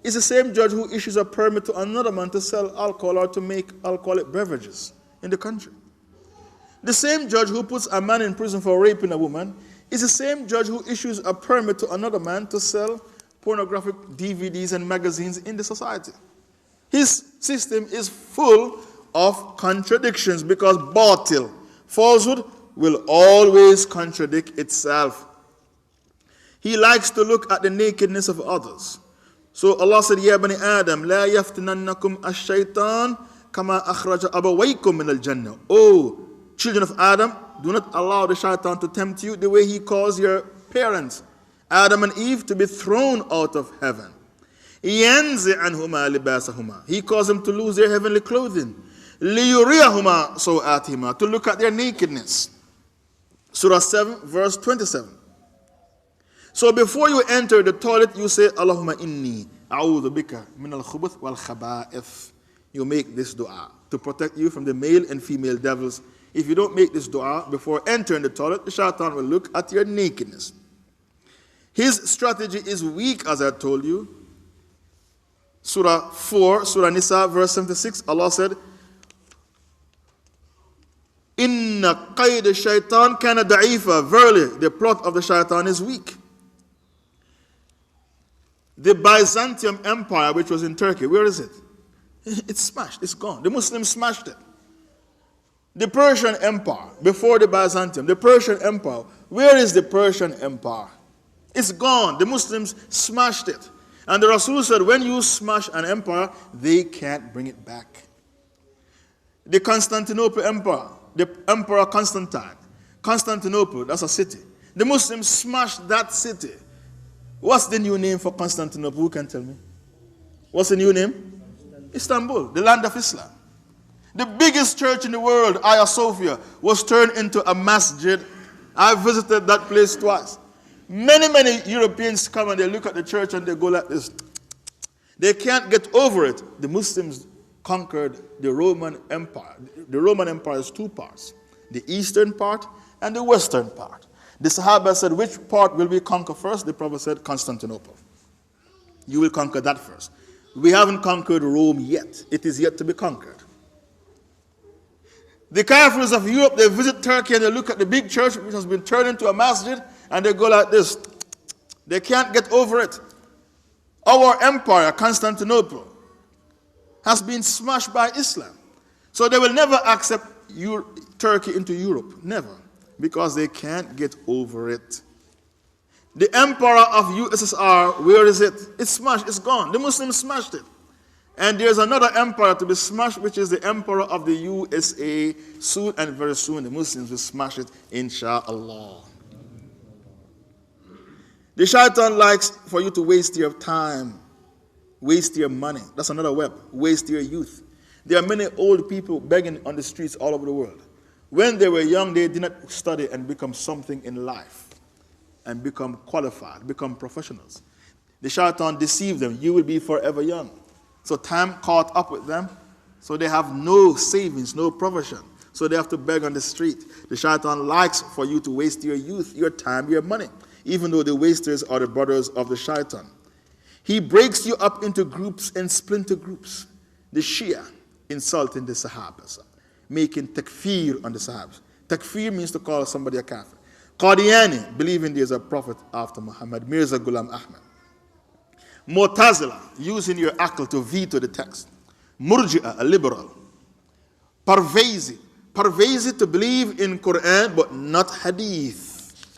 is the same judge who issues a permit to another man to sell alcohol or to make alcoholic beverages in the country. The same judge who puts a man in prison for raping a woman He's the same judge who issues a permit to another man to sell pornographic DVDs and magazines in the society. His system is full of contradictions because batil, falsehood, will always contradict itself. He likes to look at the nakedness of others. So Allah said, Ya bani Adam, la yaftinannakum ash-shaytan kama akhraja abawaykum min al-jannah. Oh, children of Adam, do not allow the shaitan to tempt you the way he caused your parents, Adam and Eve, to be thrown out of heaven. يَنْزِعْ عَنْهُمَا لِبَاسَهُمَا. He caused them to lose their heavenly clothing. لِيُرِيَهُمَا سَوْآتِهِمَا. To look at their nakedness. Surah 7, verse 27. So before you enter the toilet, you say, Allahumma inni a'udhu bika min al-khubuth wal khaba'ith. You make this dua to protect you from the male and female devils. If you don't make this dua before entering the toilet, the shaitan will look at your nakedness. His strategy is weak, as I told you. Surah 4, Surah Nisa, verse 76, Allah said, Inna qayd shaitan kana da'ifa. Verily, the plot of the shaitan is weak. The Byzantium Empire, which was in Turkey, where is it? It's smashed, it's gone. The Muslims smashed it. The Persian Empire, before the Byzantium, the Persian Empire, where is the Persian Empire? It's gone. The Muslims smashed it. And the Rasul said, when you smash an empire, they can't bring it back. The Constantinople Empire, the Emperor Constantine, Constantinople, that's a city. The Muslims smashed that city. What's the new name for Constantinople? Who can tell me? What's the new name? Istanbul, the land of Islam. The biggest church in the world, Hagia Sophia, was turned into a masjid. I visited that place twice. Many Europeans come and they look at the church and they go like this. They can't get over it. The Muslims conquered the Roman Empire. The Roman Empire is two parts, the eastern part and the western part. The Sahaba said, which part will we conquer first? The Prophet said, Constantinople. You will conquer that first. We haven't conquered Rome yet. It is yet to be conquered. The Kafirs of Europe, they visit Turkey and they look at the big church which has been turned into a masjid and they go like this. They can't get over it. Our empire, Constantinople, has been smashed by Islam. So they will never accept Turkey into Europe. Never. Because they can't get over it. The Emperor of USSR, where is it? It's smashed, it's gone. The Muslims smashed it. And there's another empire to be smashed, which is the Emperor of the USA. Soon and very soon, the Muslims will smash it, inshallah. The shaitan likes for you to waste your time, waste your money. That's another web. Waste your youth. There are many old people begging on the streets all over the world. When they were young, they did not study and become something in life and become qualified, become professionals. The shaitan deceived them. You will be forever young. So time caught up with them. So they have no savings, no provision. So they have to beg on the street. The shaitan likes for you to waste your youth, your time, your money, even though the wasters are the brothers of the shaitan. He breaks you up into groups and splinter groups. The Shia insulting the Sahabas, making takfir on the Sahabas. Takfir means to call somebody a kafir. Qadiani, believing there's a prophet after Muhammad. Mirza Ghulam Ahmad. Mu'tazila, using your akal to veto the text. Murji'a, a liberal. Parvezi to believe in Quran but not hadith.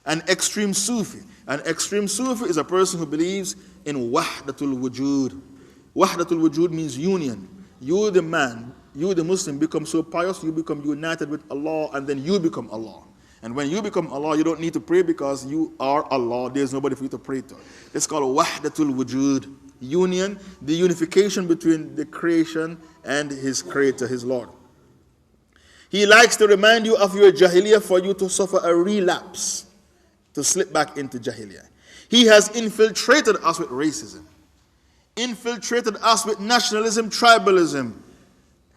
An extreme Sufi. An extreme Sufi is a person who believes in wahdatul wujud. Wahdatul wujud means union. You, the man, you, the Muslim, become so pious, you become united with Allah, and then you become Allah. And when you become Allah, you don't need to pray because you are Allah. There's nobody for you to pray to. It's called wahdatul wujud. Union, the unification between the creation and his creator, his Lord. He likes to remind you of your jahiliyyah for you to suffer a relapse, to slip back into jahiliyyah. He has infiltrated us with racism, infiltrated us with nationalism, tribalism,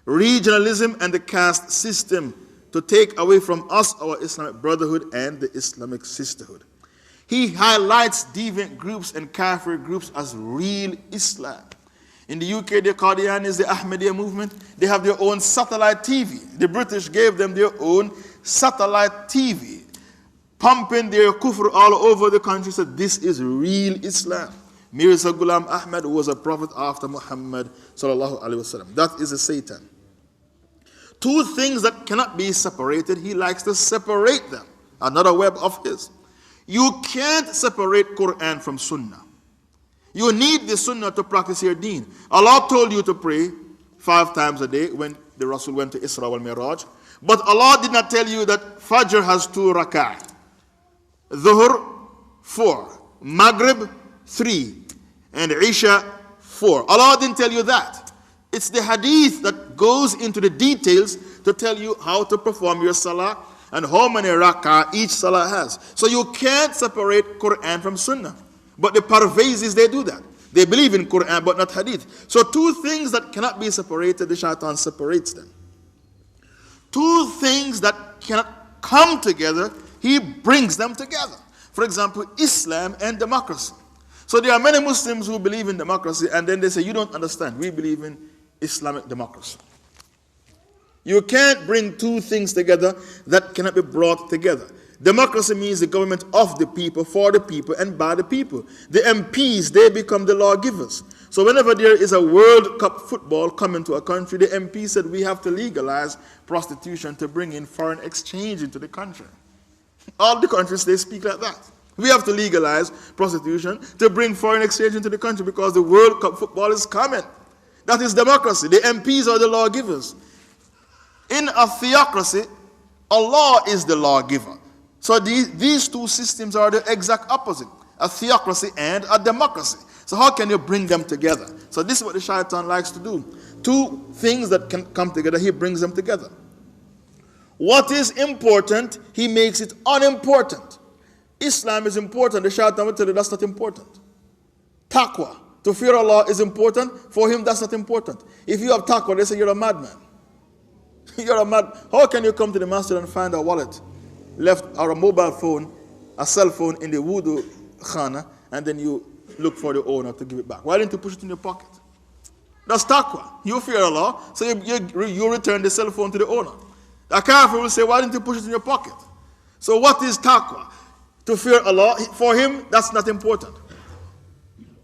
regionalism, and the caste system, to take away from us our Islamic brotherhood and the Islamic sisterhood. He highlights deviant groups and kafir groups as real Islam. In the UK, the Qadianis, the Ahmadiyya movement, they have their own satellite TV. The British gave them their own satellite TV. pumping their kufr all over the country, said this is real Islam. Mirza Ghulam Ahmad was a prophet after Muhammad sallallahu alaihi wasallam. That is a Satan. Two things that cannot be separated, he likes to separate them. Another web of his. You can't separate Quran from Sunnah. You need the Sunnah to practice your deen. Allah told you to pray 5 times a day when the Rasul went to Isra wal Miraj. But Allah did not tell you that Fajr has 2 rak'ah, Dhuhr 4, Maghrib 3, and Isha 4. Allah didn't tell you that. It's the hadith that goes into the details to tell you how to perform your salah and how many rak'ah each salah has. So you can't separate Quran from Sunnah. But the Parvezis, they do that. They believe in Quran but not hadith. So 2 things that cannot be separated, the shaitan separates them. 2 things that cannot come together, he brings them together. For example, Islam and democracy. So there are many Muslims who believe in democracy and then they say, you don't understand, we believe in Islamic democracy. You can't bring 2 things together that cannot be brought together. Democracy means the government of the people, for the people, and by the people. The MPs, they become the lawgivers. So whenever there is a World Cup football coming to a country, the MP said we have to legalize prostitution to bring in foreign exchange into the country. All the countries, they speak like that. We have to legalize prostitution to bring foreign exchange into the country because the World Cup football is coming. That is democracy. The MPs are the lawgivers. In a theocracy, Allah is the lawgiver. So these 2 systems are the exact opposite, a theocracy and a democracy. So how can you bring them together? So this is what the shaitan likes to do. 2 things that can come together, he brings them together. What is important, he makes it unimportant. Islam is important, the shaitan will tell you that's not important. Taqwa, to fear Allah is important, for him that's not important. If you have taqwa, they say you're a madman. You're a mad. How can you come to the masjid and find a wallet left, or a mobile phone, a cell phone in the wudu khana, and then you look for the owner to give it back? Why didn't you push it in your pocket? That's taqwa. You fear Allah, so you return the cell phone to the owner. A kafir will say, why didn't you push it in your pocket? So what is taqwa? To fear Allah, for him, that's not important.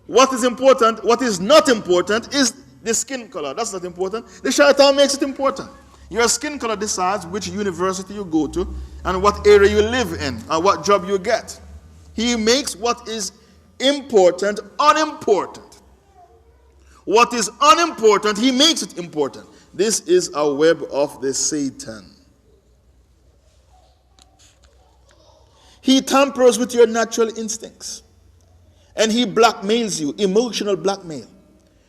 What is important, what is not important is the skin color. That's not important. The shaitan makes it important. Your skin color decides which university you go to and what area you live in and what job you get. He makes what is important unimportant. What is unimportant, he makes it important. This is a web of the Satan. He tampers with your natural instincts. And he blackmails you, emotional blackmail.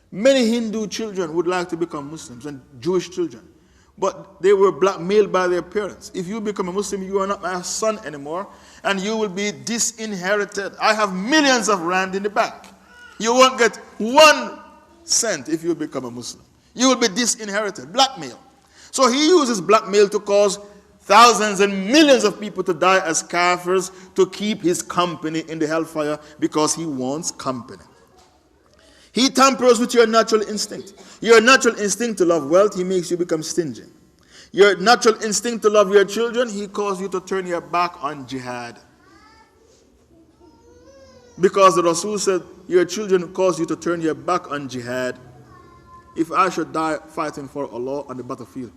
Many Hindu children would like to become Muslims and Jewish children. But they were blackmailed by their parents. If you become a Muslim, you are not my son anymore, and you will be disinherited. I have millions of rand in the bank. You won't get 1 cent if you become a Muslim. You will be disinherited. Blackmail. So he uses blackmail to cause thousands and millions of people to die as kafirs to keep his company in the hellfire because he wants company. He tampers with your natural instinct. Your natural instinct to love wealth, he makes you become stingy. Your natural instinct to love your children, he causes you to turn your back on jihad. Because the Rasul said, your children cause you to turn your back on jihad. If I should die fighting for Allah on the battlefield,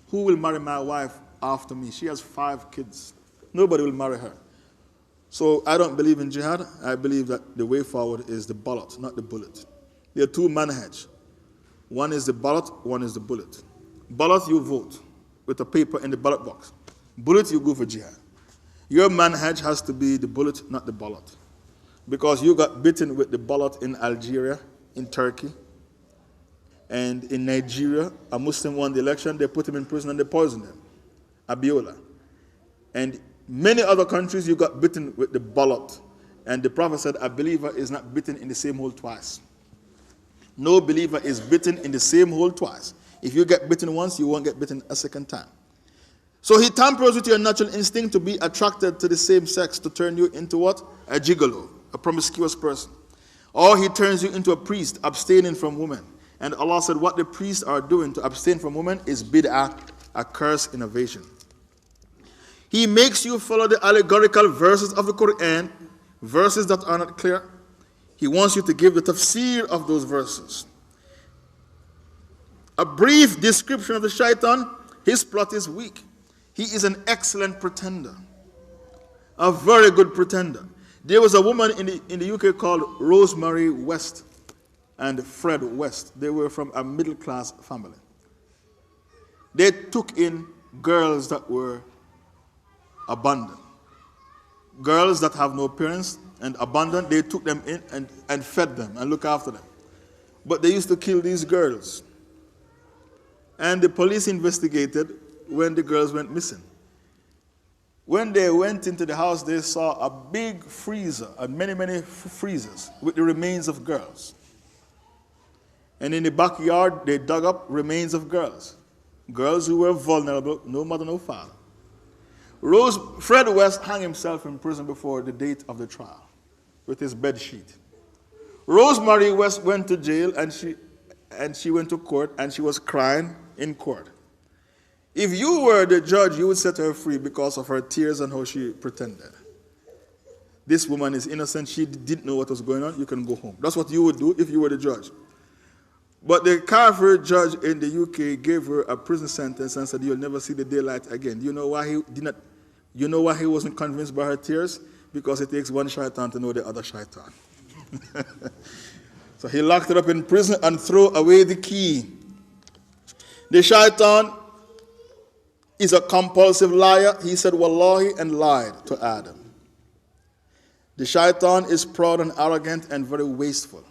who will marry my wife after me? She has 5 kids. Nobody will marry her. So I don't believe in jihad. I believe that the way forward is the ballot, not the bullet. There are 2 manhaj. One is the ballot, one is the bullet. Ballot, you vote with a paper in the ballot box. Bullet, you go for jihad. Your manhaj has to be the bullet, not the ballot. Because you got bitten with the ballot in Algeria, in Turkey, and in Nigeria. A Muslim won the election, they put him in prison and they poisoned him. Abiola. And many other countries, you got bitten with the ballot. And the Prophet said, a believer is not bitten in the same hole twice. No believer is bitten in the same hole twice. If you get bitten once, you won't get bitten a second time. So he tampers with your natural instinct to be attracted to the same sex, to turn you into what? A gigolo, a promiscuous person. Or he turns you into a priest, abstaining from women. And Allah said what the priests are doing to abstain from women is bid'ah, a cursed innovation. He makes you follow the allegorical verses of the Quran, verses that are not clear. He wants you to give the tafsir of those verses. A brief description of the shaitan: his plot is weak. He is an excellent pretender, a very good pretender. There was a woman in the UK called Rosemary West and Fred West. They were from a middle-class family. They took in girls that were abandoned. Girls that have no parents and abandoned, they took them in and fed them and looked after them. But they used to kill these girls. And the police investigated when the girls went missing. When they went into the house, they saw a big freezer and many freezers with the remains of girls. And in the backyard, they dug up remains of girls. Girls who were vulnerable, no mother, no father. Fred West hung himself in prison before the date of the trial with his bed sheet. Rosemary West went to jail, and she went to court, and she was crying in court. If you were the judge, you would set her free because of her tears and how she pretended. This woman is innocent. She didn't know what was going on. You can go home. That's what you would do if you were the judge. But the Kafir judge in the UK gave her a prison sentence and said, "You'll never see the daylight again." You know why he did not? You know why he wasn't convinced by her tears? Because it takes one shaitan to know the other shaitan. So he locked her up in prison and threw away the key. The shaitan is a compulsive liar. He said wallahi and lied to Adam. The shaitan is proud and arrogant and very wasteful.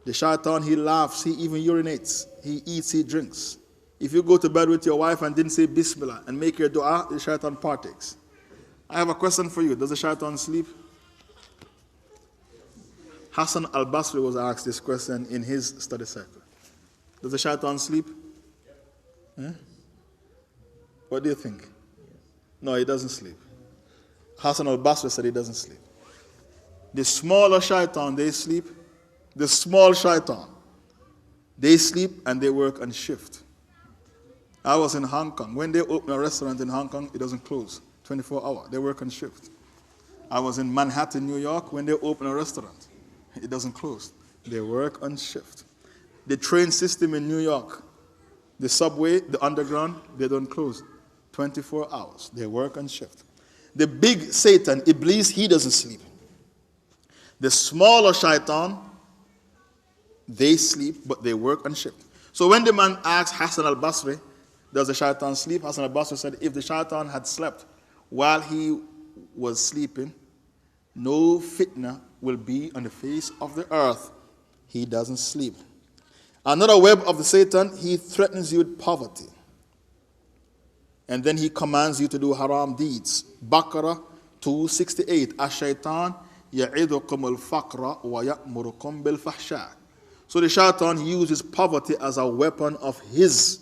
The shaitan, he laughs, he even urinates, he eats, he drinks. If you go to bed with your wife and didn't say Bismillah and make your dua, the shaitan partakes. I have a question for you. Does the shaitan sleep? Hassan al-Basri was asked this question in his study circle. Does the shaitan sleep? Eh? What do you think? No, he doesn't sleep. Hassan al-Basri said he doesn't sleep. The smaller shaitan, they sleep. The small shaitan, they sleep and they work on shift. I was in Hong Kong. When they open a restaurant in Hong Kong, it doesn't close 24 hours. They work on shift. I was in Manhattan, New York. When they open a restaurant, it doesn't close. They work on shift. The train system in New York, the subway, the underground, they don't close 24 hours. They work on shift. The big Satan, Iblis, he doesn't sleep. The smaller shaitan, they sleep, but they work on shift. So when the man asked Hassan al-Basri, does the shaitan sleep? Hassan al-Basri said, if the shaitan had slept while he was sleeping, no fitna will be on the face of the earth. He doesn't sleep. Another web of the Satan, he threatens you with poverty. And then he commands you to do haram deeds. Baqarah 268. Ash-shaytan ya'idukum al-faqra wa ya'murukum bil-fahsha. So the shaitan uses poverty as a weapon of his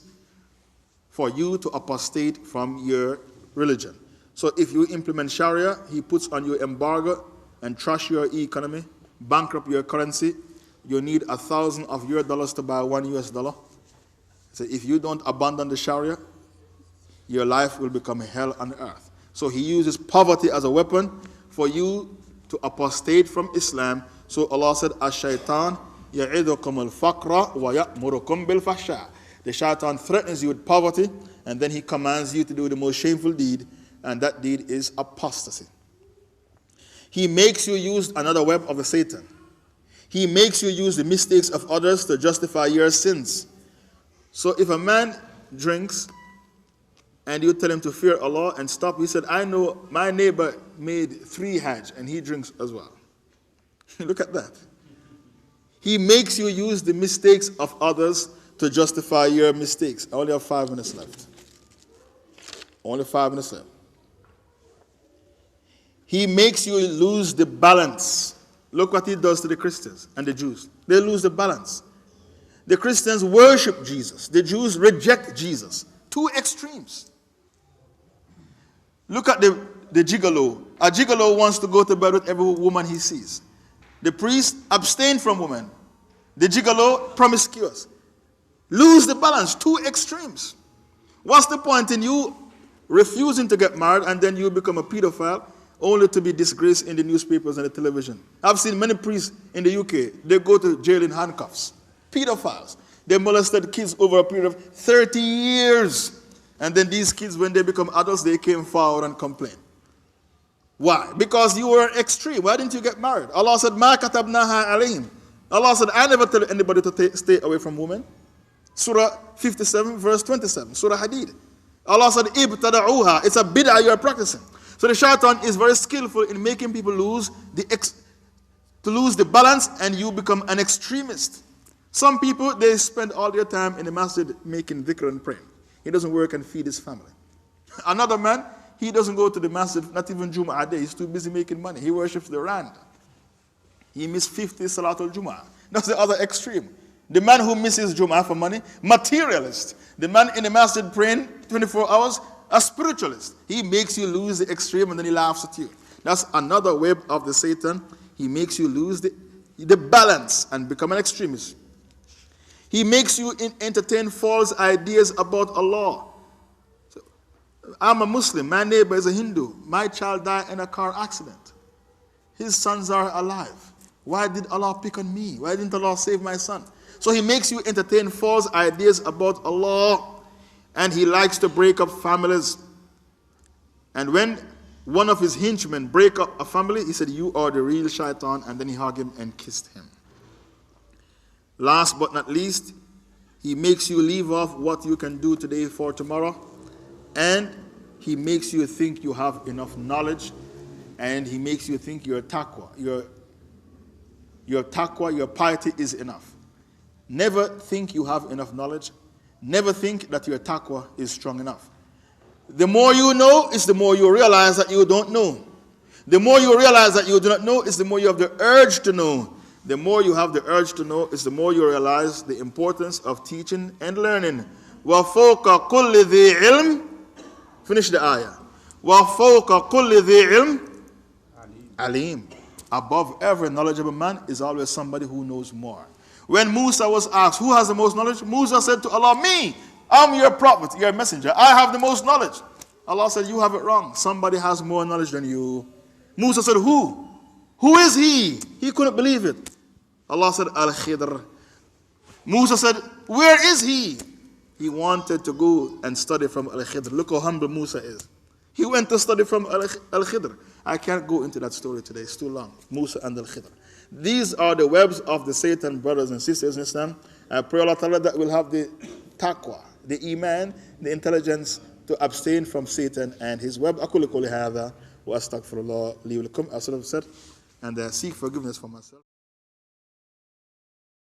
for you to apostate from your religion. So if you implement Sharia, he puts on you embargo and trash your economy, bankrupt your currency. You need $1,000 to buy $1. So if you don't abandon the Sharia, your life will become hell on earth. So he uses poverty as a weapon for you to apostate from Islam. So Allah said, Ash-shaytan ya'idukum al-faqra wa ya'murukum bil-fahsha. The shaitan threatens you with poverty, and then he commands you to do the most shameful deed, and that deed is apostasy. He makes you use another web of the Satan. He makes you use the mistakes of others to justify your sins. So if a man drinks and you tell him to fear Allah and stop, he said, I know my neighbor made 3 Hajj and he drinks as well. Look at that. He makes you use the mistakes of others to justify your mistakes. I only have 5 minutes left. Only 5 minutes left. He makes you lose the balance. Look what he does to the Christians and the Jews. They lose the balance. The Christians worship Jesus. The Jews reject Jesus. 2 extremes. Look at the gigolo. A gigolo wants to go to bed with every woman he sees. The priest abstain from women. The gigolo promiscuous. Lose the balance. 2 extremes. What's the point in you refusing to get married, and then you become a pedophile, only to be disgraced in the newspapers and the television. I've seen many priests in the UK, they go to jail in handcuffs. Pedophiles. They molested kids over a period of 30 years. And then these kids, when they become adults, they came forward and complained. Why? Because you were extreme. Why didn't you get married? Allah said, "Ma katabnaha alayhim." Allah said, I never tell anybody to stay away from women. Surah 57, verse 27. Surah Hadid. Allah said, "Ibtada'uha." It's a bid'ah you are practicing. So the shaitan is very skillful in making people lose the balance, and you become an extremist. Some people, they spend all their time in the masjid making dhikr and praying. He doesn't work and feed his family. Another man, he doesn't go to the masjid, not even Jum'ah day. He's too busy making money. He worships the rand. He missed 50 Salatul Jum'ah. That's the other extreme. The man who misses Jum'ah for money, materialist. The man in the masjid praying 24 hours, a spiritualist. He makes you lose the extreme and then he laughs at you. That's another web of the Satan. He makes you lose the balance and become an extremist. He makes you entertain false ideas about Allah. So, I'm a Muslim. My neighbor is a Hindu. My child died in a car accident. His sons are alive. Why did Allah pick on me? Why didn't Allah save my son? So he makes you entertain false ideas about Allah. And he likes to break up families. And when one of his henchmen break up a family, he said, "You are the real shaitan," and then he hugged him and kissed him. Last but not least, he makes you leave off what you can do today for tomorrow, and he makes you think you have enough knowledge, and he makes you think your taqwa, your piety is enough. Never think you have enough knowledge. Never think that your taqwa is strong enough. The more you know is the more you realize that you don't know. The more you realize that you do not know is the more you have the urge to know. The more you have the urge to know is the more you realize the importance of teaching and learning. وَفَوْقَ كُلِّ ذِي عِلْمٍ. Finish the ayah. وَفَوْقَ كُلِّ ذِي عِلْمٍ alim. Above every knowledgeable man is always somebody who knows more. When Musa was asked, who has the most knowledge? Musa said to Allah, me. I'm your prophet, your messenger. I have the most knowledge. Allah said, you have it wrong. Somebody has more knowledge than you. Musa said, who? Who is he? He couldn't believe it. Allah said, Al-Khidr. Musa said, where is he? He wanted to go and study from Al-Khidr. Look how humble Musa is. He went to study from Al-Khidr. I can't go into that story today. It's too long. Musa and Al-Khidr. These are the webs of the Satan, brothers and sisters in Islam. I pray Allah Ta'ala that we'll have the taqwa, the iman, the intelligence to abstain from Satan and his web. أقول قولي هذا وأستغفر الله لي ولكم. I should have said, and seek forgiveness for myself.